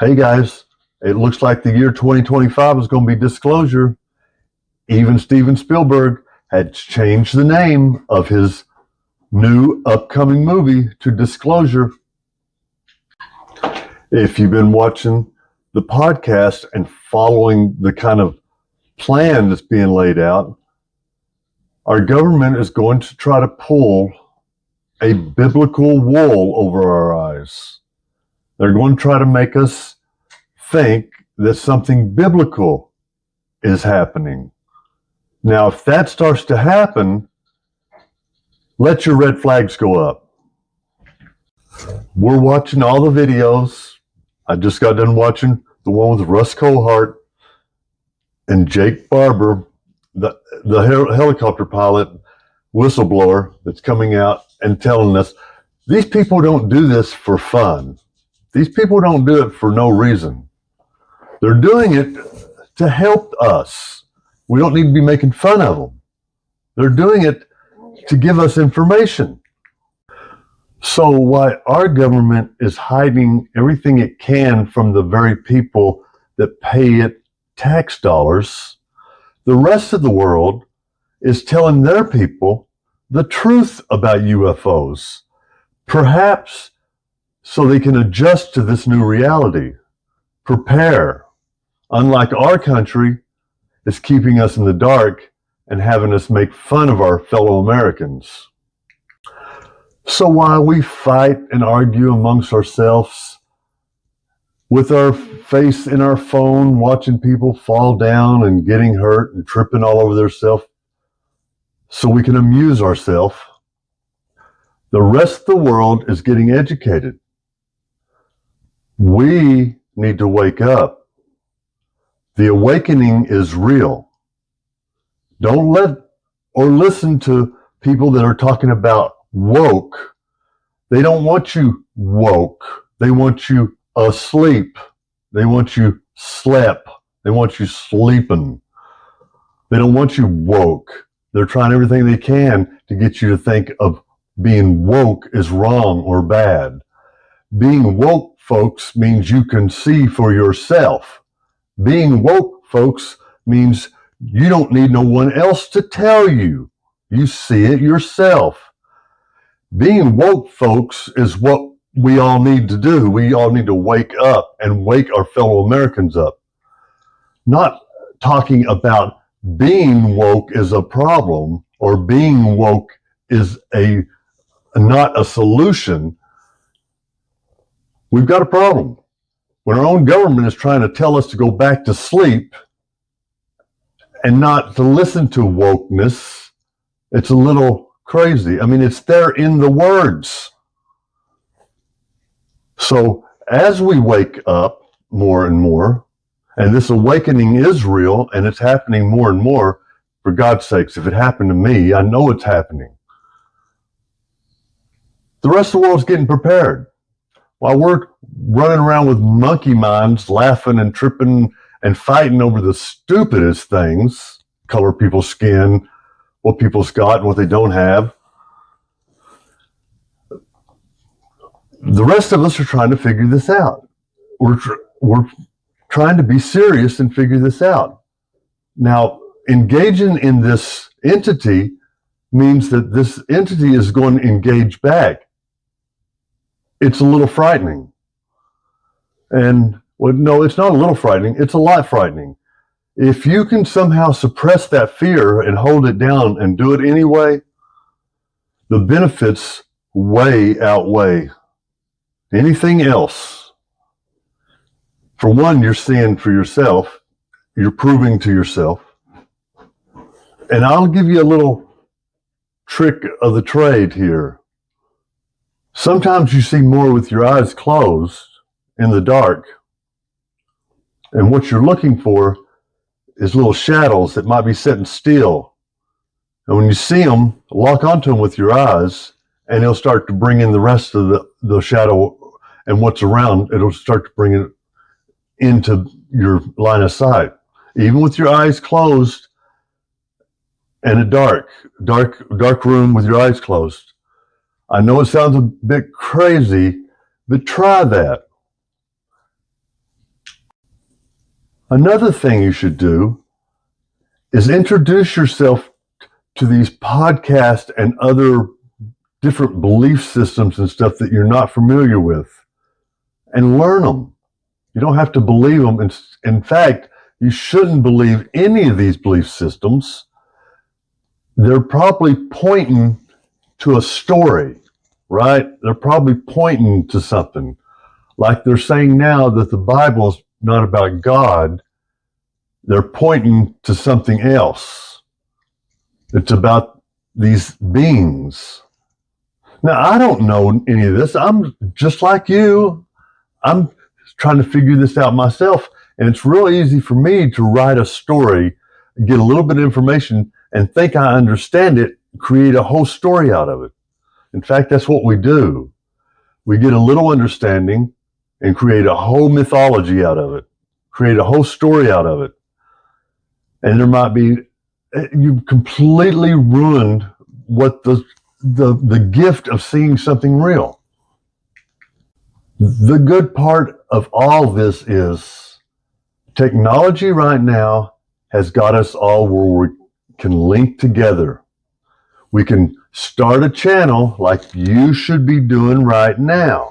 Hey guys, it looks like the year 2025 is going to be disclosure. Even Steven Spielberg had changed the name of his new upcoming movie to Disclosure. If you've been watching the podcast and following the kind of plan that's being laid out, our government is going to try to pull a biblical wool over our eyes. They're going to try to make us think that something biblical is happening. Now, if that starts to happen, let your red flags go up. We're watching all the videos. I just got done watching the one with Russ Cohart and Jake Barber, the helicopter pilot whistleblower that's coming out and telling us these people don't do this for fun. These people don't do it for no reason. They're doing it to help us. We don't need to be making fun of them. They're doing it to give us information. So while our government is hiding everything it can from the very people that pay it tax dollars, the rest of the world is telling their people the truth about UFOs, perhaps so they can adjust to this new reality, prepare. Unlike our country, is keeping us in the dark and having us make fun of our fellow Americans. So while we fight and argue amongst ourselves with our face in our phone, watching people fall down and getting hurt and tripping all over themselves so we can amuse ourselves, the rest of the world is getting educated. We need to wake up. The awakening is real. Don't let or listen to people that are talking about woke. They don't want you woke. They want you asleep. They want you slept. They want you sleeping. They don't want you woke. They're trying everything they can to get you to think of being woke is wrong or bad. Being woke, folks, means you can see for yourself. Being woke, folks, means you don't need no one else to tell you. You see it yourself. Being woke, folks, is what we all need to do. We all need to wake up and wake our fellow Americans up. Not talking about being woke is a problem or being woke is not a solution. We've got a problem. When our own government is trying to tell us to go back to sleep and not to listen to wokeness, it's a little crazy. I mean, it's there in the words. So as we wake up more and more, and this awakening is real and it's happening more and more, for God's sakes, if it happened to me, I know it's happening. The rest of the world's getting prepared. While we're running around with monkey minds, laughing and tripping and fighting over the stupidest things, color people's skin, what people's got and what they don't have, the rest of us are trying to figure this out. We're trying to be serious and figure this out. Now, engaging in this entity means that this entity is going to engage back. It's a little frightening. And, well, no, it's not a little frightening. It's a lot frightening. If you can somehow suppress that fear and hold it down and do it anyway, the benefits way outweigh anything else. For one, you're seeing for yourself. You're proving to yourself. And I'll give you a little trick of the trade here. Sometimes you see more with your eyes closed in the dark. And what you're looking for is little shadows that might be sitting still. And when you see them, lock onto them with your eyes, and it'll start to bring in the rest of the shadow and what's around. It'll start to bring it into your line of sight. Even with your eyes closed and a dark room with your eyes closed. I know it sounds a bit crazy, but try that. Another thing you should do is introduce yourself to these podcasts and other different belief systems and stuff that you're not familiar with, and learn them. You don't have to believe them. In fact, you shouldn't believe any of these belief systems. They're probably pointing to a story, right? They're probably pointing to something. Like they're saying now that the Bible's not about God. They're pointing to something else. It's about these beings. Now, I don't know any of this. I'm just like you. I'm trying to figure this out myself. And it's real easy for me to write a story, get a little bit of information, and think I understand it, create a whole story out of it. In fact, that's what we do. We get a little understanding and create a whole mythology out of it, create a whole story out of it. And there might be, you've completely ruined what the gift of seeing something real. The good part of all this is technology right now has got us all where we can link together. We can start a channel like you should be doing right now.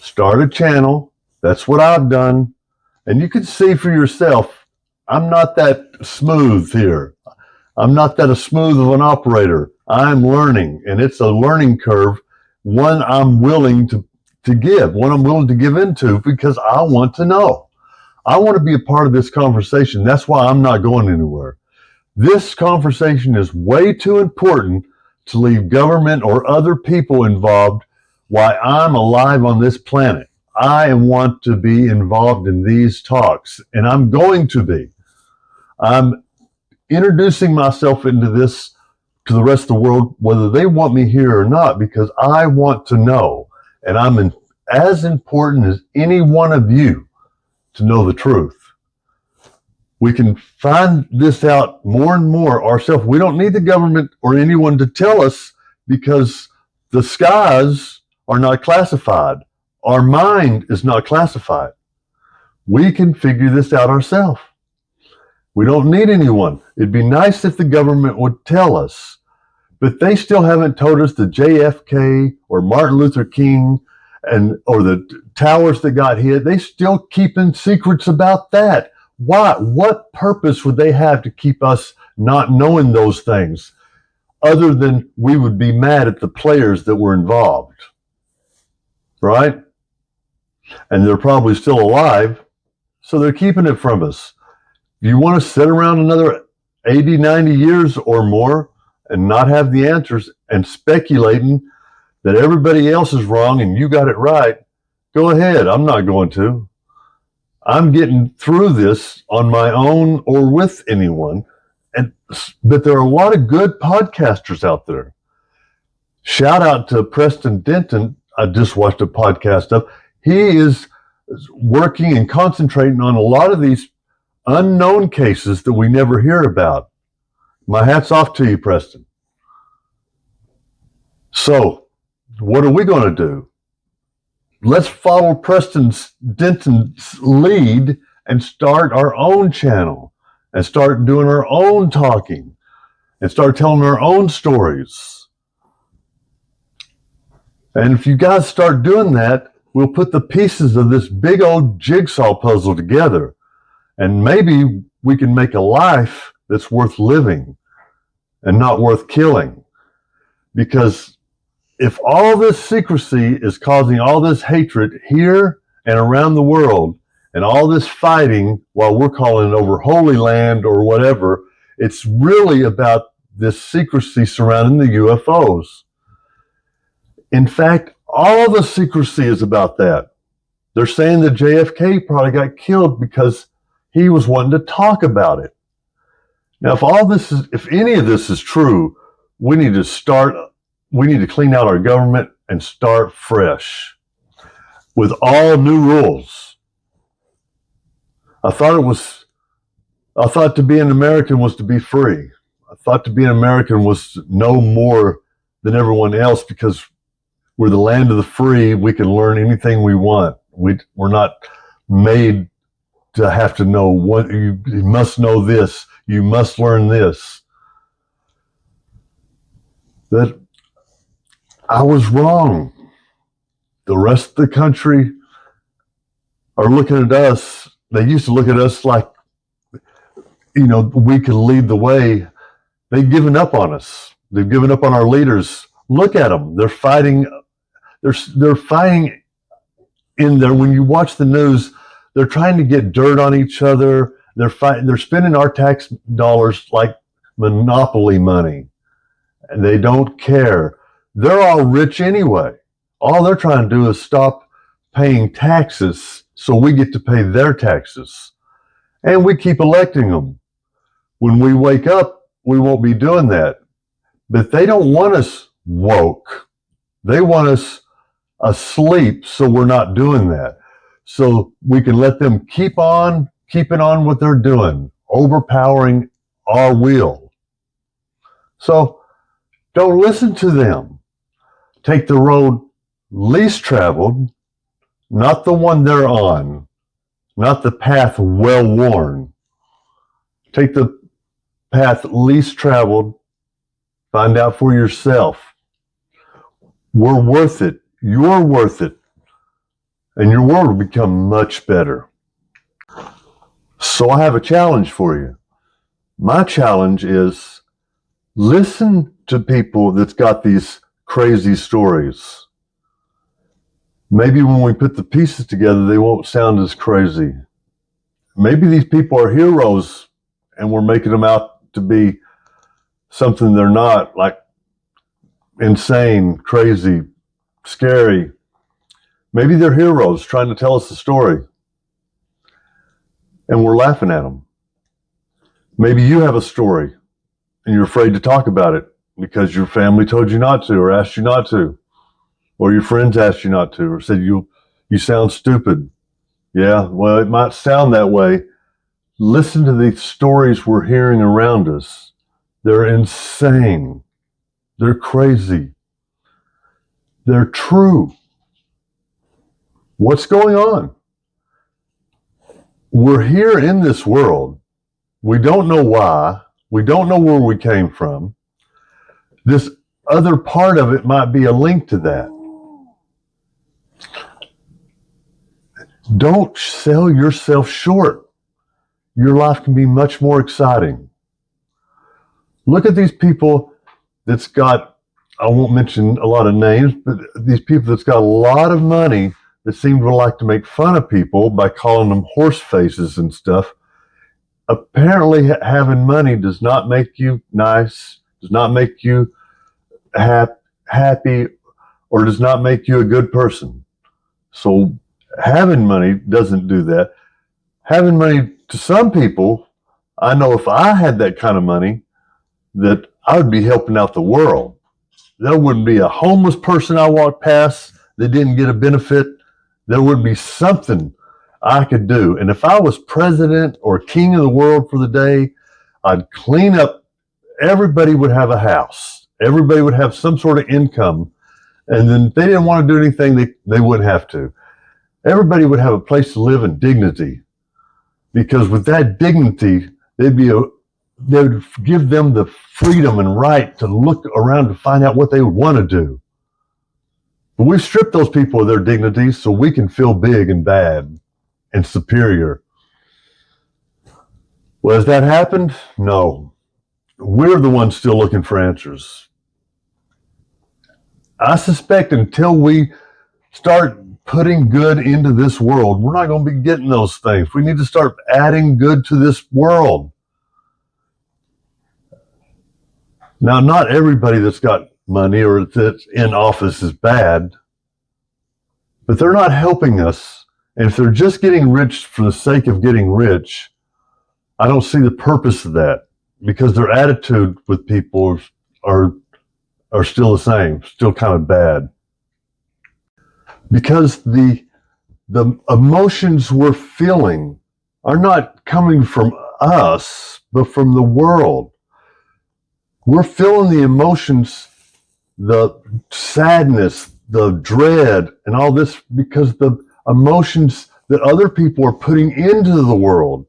Start a channel. That's what I've done. And you can see for yourself, I'm not that smooth here. I'm not that smooth of an operator. I'm learning, and it's a learning curve, one I'm willing to give, one I'm willing to give into because I want to know. I want to be a part of this conversation. That's why I'm not going anywhere. This conversation is way too important to leave government or other people involved while I'm alive on this planet. I want to be involved in these talks, and I'm going to be. I'm introducing myself into this to the rest of the world, whether they want me here or not, because I want to know. And I'm as important as any one of you to know the truth. We can find this out more and more ourselves. We don't need the government or anyone to tell us because the skies are not classified. Our mind is not classified. We can figure this out ourselves. We don't need anyone. It'd be nice if the government would tell us, but they still haven't told us the JFK or Martin Luther King or the towers that got hit. They still keeping secrets about that. Why? What purpose would they have to keep us not knowing those things other than we would be mad at the players that were involved, right? And they're probably still alive, so they're keeping it from us. If you want to sit around another 80, 90 years or more and not have the answers and speculating that everybody else is wrong and you got it right, go ahead. I'm not going to. I'm getting through this on my own or with anyone. But there are a lot of good podcasters out there. Shout out to Preston Denton. I just watched a podcast of. He is working and concentrating on a lot of these unknown cases that we never hear about. My hat's off to you, Preston. So, what are we going to do? Let's follow Preston Denton's lead and start our own channel and start doing our own talking and start telling our own stories. And if you guys start doing that, we'll put the pieces of this big old jigsaw puzzle together. And maybe we can make a life that's worth living and not worth killing. Because if all this secrecy is causing all this hatred here and around the world, and all this fighting while we're calling it over Holy Land or whatever, it's really about this secrecy surrounding the UFOs. In fact, all the secrecy is about that. They're saying that JFK probably got killed because he was wanting to talk about it. Now, if any of this is true, we need to clean out our government and start fresh with all new rules. I thought to be an American was to be free. I thought to be an American was to know more than everyone else because we're the land of the free. We can learn anything we want. We're not made to have to know what you must know this, you must learn this. That I was wrong. The rest of the country are looking at us. They used to look at us like, we could lead the way. They've given up on us. They've given up on our leaders. Look at them. They're fighting. They're fighting in there. When you watch the news, they're trying to get dirt on each other. They're fighting. They're spending our tax dollars like monopoly money, and they don't care. They're all rich anyway. All they're trying to do is stop paying taxes so we get to pay their taxes. And we keep electing them. When we wake up, we won't be doing that. But they don't want us woke. They want us asleep, so we're not doing that. So we can let them keeping on what they're doing, overpowering our will. So don't listen to them. Take the road least traveled, not the one they're on, not the path well worn. Take the path least traveled. Find out for yourself. We're worth it. You're worth it. And your world will become much better. So I have a challenge for you. My challenge is listen to people that's got these crazy stories. Maybe when we put the pieces together, they won't sound as crazy. Maybe these people are heroes and we're making them out to be something they're not, like insane, crazy, scary. Maybe they're heroes trying to tell us a story and we're laughing at them. Maybe you have a story and you're afraid to talk about it because your family told you not to or asked you not to, or your friends asked you not to, or said you sound stupid. Yeah, well, it might sound that way. Listen to the stories we're hearing around us. They're insane. They're crazy. They're true. What's going on? We're here in this world. We don't know why. We don't know where we came from. This other part of it might be a link to that. Don't sell yourself short. Your life can be much more exciting. Look at these people that's got, I won't mention a lot of names, but these people that's got a lot of money that seem to like to make fun of people by calling them horse faces and stuff. Apparently having money does not make you nice, does not make you happy, or does not make you a good person. So having money doesn't do that. Having money, to some people, I know if I had that kind of money, that I would be helping out the world. There wouldn't be a homeless person I walked past that didn't get a benefit. There would be something I could do. And if I was president or king of the world for the day, I'd clean up. Everybody would have a house. Everybody would have some sort of income. And then if they didn't want to do anything, they wouldn't have to. Everybody would have a place to live in dignity. Because with that dignity, they would give them the freedom and right to look around to find out what they would want to do. But we've stripped those people of their dignity so we can feel big and bad and superior. Well, has that happened? No. We're the ones still looking for answers. I suspect until we start putting good into this world, we're not going to be getting those things. We need to start adding good to this world. Now, not everybody that's got money or that's in office is bad, but they're not helping us. And if they're just getting rich for the sake of getting rich, I don't see the purpose of that, because their attitude with people are still the same, still kind of bad. Because the emotions we're feeling are not coming from us, but from the world. We're feeling the emotions, the sadness, the dread, and all this because the emotions that other people are putting into the world.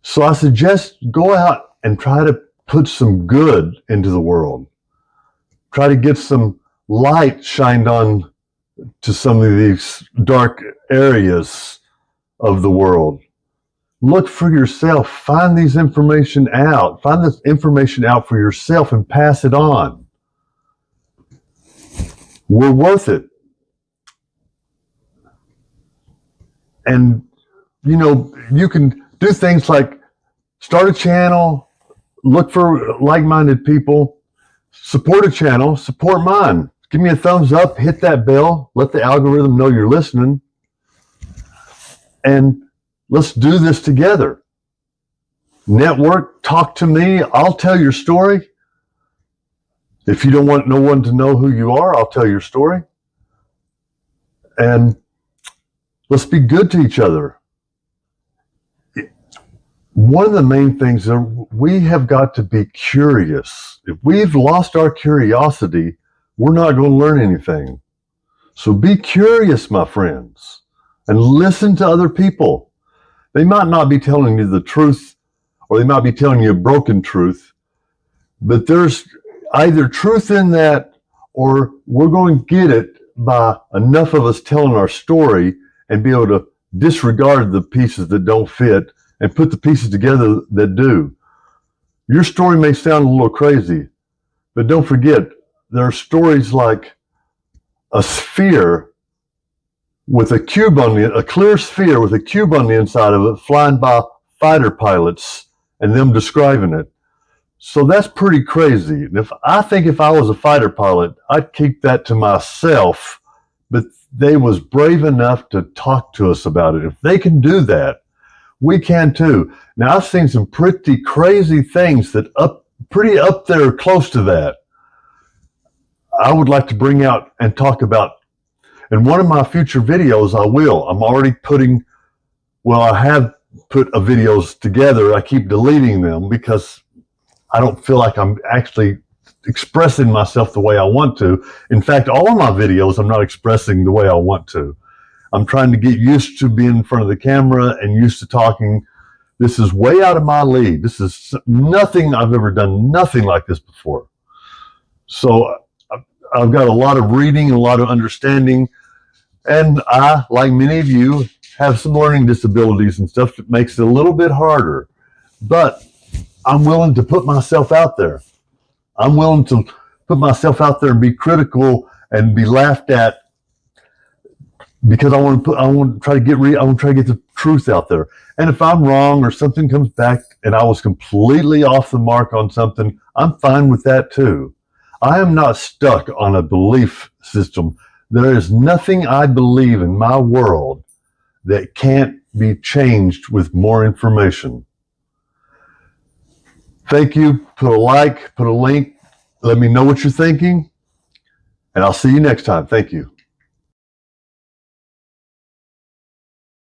So I suggest go out and try to put some good into the world. Try to get some light shined on to some of these dark areas of the world. Look for yourself. Find these information out. Find this information out for yourself and pass it on. We're worth it. And, you know, you can do things like start a channel, look for like-minded people, support a channel, support mine. Give me a thumbs up, hit that bell, let the algorithm know you're listening, and let's do this together. Network, talk to me, I'll tell your story. If you don't want no one to know who you are, I'll tell your story. And let's be good to each other. One of the main things is we have got to be curious. If we've lost our curiosity, we're not going to learn anything. So be curious, my friends, and listen to other people. They might not be telling you the truth, or they might be telling you a broken truth, but there's either truth in that, or we're going to get it by enough of us telling our story and be able to disregard the pieces that don't fit and put the pieces together that do. Your story may sound a little crazy, but don't forget, there are stories like a sphere with a cube on the, a clear sphere with a cube on the inside of it, flying by fighter pilots and them describing it. So that's pretty crazy. And if I was a fighter pilot, I'd keep that to myself, but they was brave enough to talk to us about it. If they can do that, we can too. Now I've seen some pretty crazy things that pretty up there close to that. I would like to bring out and talk about. In one of my future videos, I will. I'm already I have put videos together. I keep deleting them because I don't feel like I'm actually expressing myself the way I want to. In fact, all of my videos, I'm not expressing the way I want to. I'm trying to get used to being in front of the camera and used to talking. This is way out of my league. This is nothing I've ever done, nothing like this before. So I've got a lot of reading, a lot of understanding, and I, like many of you, have some learning disabilities and stuff that makes it a little bit harder. But I'm willing to put myself out there. I'm willing to put myself out there and be critical and be laughed at because I want to try to get the truth out there. And if I'm wrong or something comes back and I was completely off the mark on something, I'm fine with that too. I am not stuck on a belief system. There is nothing I believe in my world that can't be changed with more information. Thank you. Put a like, put a link. Let me know what you're thinking, and I'll see you next time. Thank you.